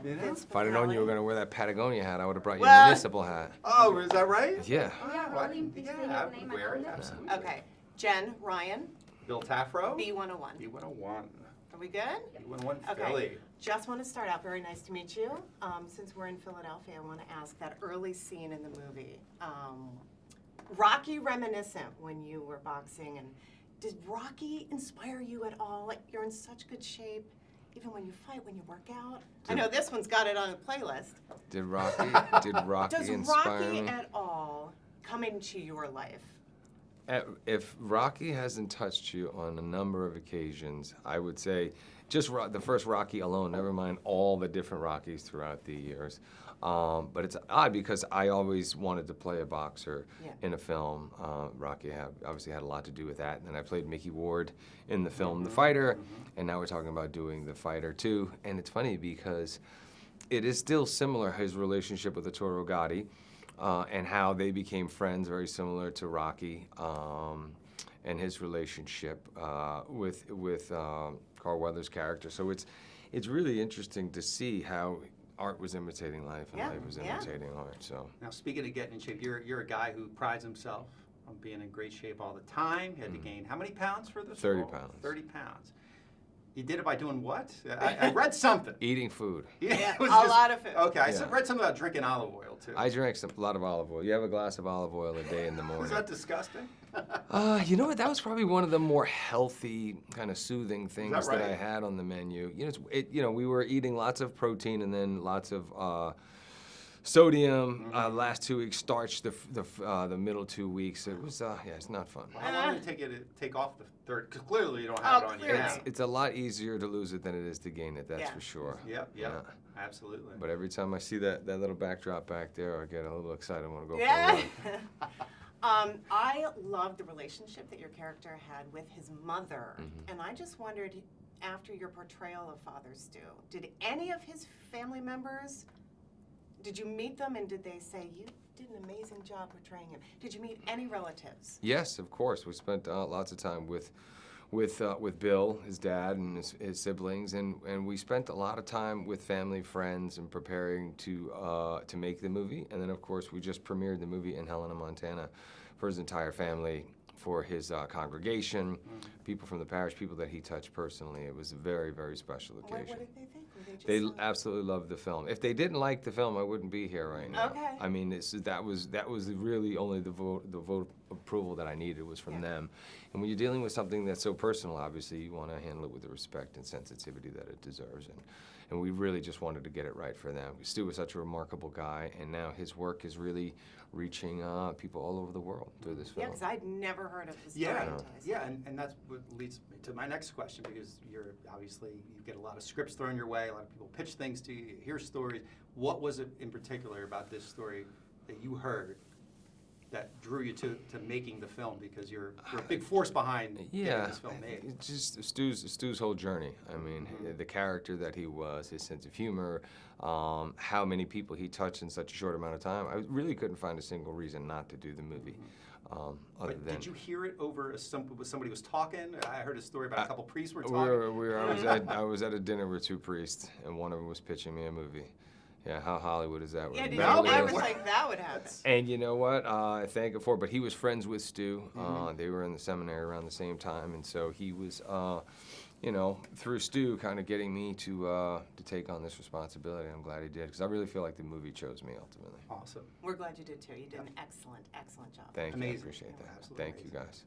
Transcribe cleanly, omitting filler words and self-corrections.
You know? Vince If I'd have known you were Spinelli. going to wear that Patagonia hat, I would have brought you Well- a municipal hat. Oh, is that right? Yeah. Yeah, What? really big thing Yeah, I with the name, would I wear it, owned it. absolutely. Okay, Jen, Ryan, Bill Taffro? B101. B101. Are we good? B101 Okay. Philly. Just want to start out, very nice to meet you. Since we're in Philadelphia, I want to ask that early scene in the movie. Rocky reminiscent when you were boxing, and did Rocky inspire you at all? Like, you're in such good shape, even when you fight, when you work out. I know this one's got it on the playlist. Did Rocky Does inspire Rocky me? at all come into your life? If Rocky hasn't touched you on a number of occasions, I would say just the first Rocky alone, never mind all the different Rockies throughout the years. But it's odd because I always wanted to play a boxer Yeah. in a film. Rocky obviously had a lot to do with that. And then I played Mickey Ward in the film The Fighter, and now we're talking about doing The Fighter 2. And it's funny because it is still similar, his relationship with Arturo Gatti. And how they became friends, very similar to Rocky, and his relationship with Carl Weathers' character. So it's really interesting to see how art was imitating life and Yeah, life was yeah. imitating art. So Now, speaking of getting in shape, you're a guy who prides himself on being in great shape all the time. You had to gain how many pounds for this 30 role? pounds. 30 pounds. You did it by doing what? I read something. eating food. Yeah, it was a lot of food. Okay, I Yeah. read something about drinking olive oil, too. I drank a lot of olive oil. You have a glass of olive oil a day in the Was morning. that disgusting? You know what? That was probably one of the more healthy, kind of soothing things that I right? had on the menu. We were eating lots of protein and then lots of sodium. Last 2 weeks, starch. The middle 2 weeks. It was it's not fun. Well, how long did it take you to take off the third? Because clearly you don't have it on you clearly. now. It's a lot easier to lose it than it is to gain it. That's Yeah. for sure. Yep, Yeah. absolutely. But every time I see that little backdrop back there, I get a little excited. I want to go Yeah. for a run. I love the relationship that your character had with his mother, Mm-hmm. and I just wondered, after your portrayal of Father Stu, did any of his family members, did you meet them and did they say, you did an amazing job portraying him? Did you meet any relatives? Yes, of course. We spent lots of time with Bill, his dad, and his siblings, and we spent a lot of time with family, friends, and preparing to make the movie. And then, of course, we just premiered the movie in Helena, Montana, for his entire family, for his congregation, people from the parish, people that he touched personally. It was a very, very special occasion. What did they think? Were they just They so- absolutely loved the film. If they didn't like the film, I wouldn't be here right now. Okay. I mean, that was really only the vote of approval that I needed was from them. And when you're dealing with something that's so personal, obviously you want to handle it with the respect and sensitivity that it deserves. And we really just wanted to get it right for them. Stu was such a remarkable guy, and now his work is really reaching people all over the world through this Yeah, film. because I'd never heard of his story Yeah, until I saw yeah, it. and that's what leads me to my next question, because you get a lot of scripts thrown your way, a lot of people pitch things to you, hear stories. What was it in particular about this story that you heard that drew you to making the film? Because you're a big force behind getting this film made. It's just Stu's whole journey. I mean, the character that he was, his sense of humor, how many people he touched in such a short amount of time. I really couldn't find a single reason not to do the movie. Other But than did you hear it over somebody was talking? I heard a story about a couple priests were we talking. were I was at a dinner with 2 priests, and one of them was pitching me a movie. Yeah, how Hollywood is that? Yeah, did you Beverly ever Hills. think that would happen? And you know what? I thank him for it. But he was friends with Stu. They were in the seminary around the same time, and so he was, through Stu, kind of getting me to take on this responsibility. I'm glad he did, because I really feel like the movie chose me ultimately. Awesome. We're glad you did too. You did an excellent, excellent job. Thank you. I Amazing. appreciate Yeah, that. absolutely Thank you, amazing. guys.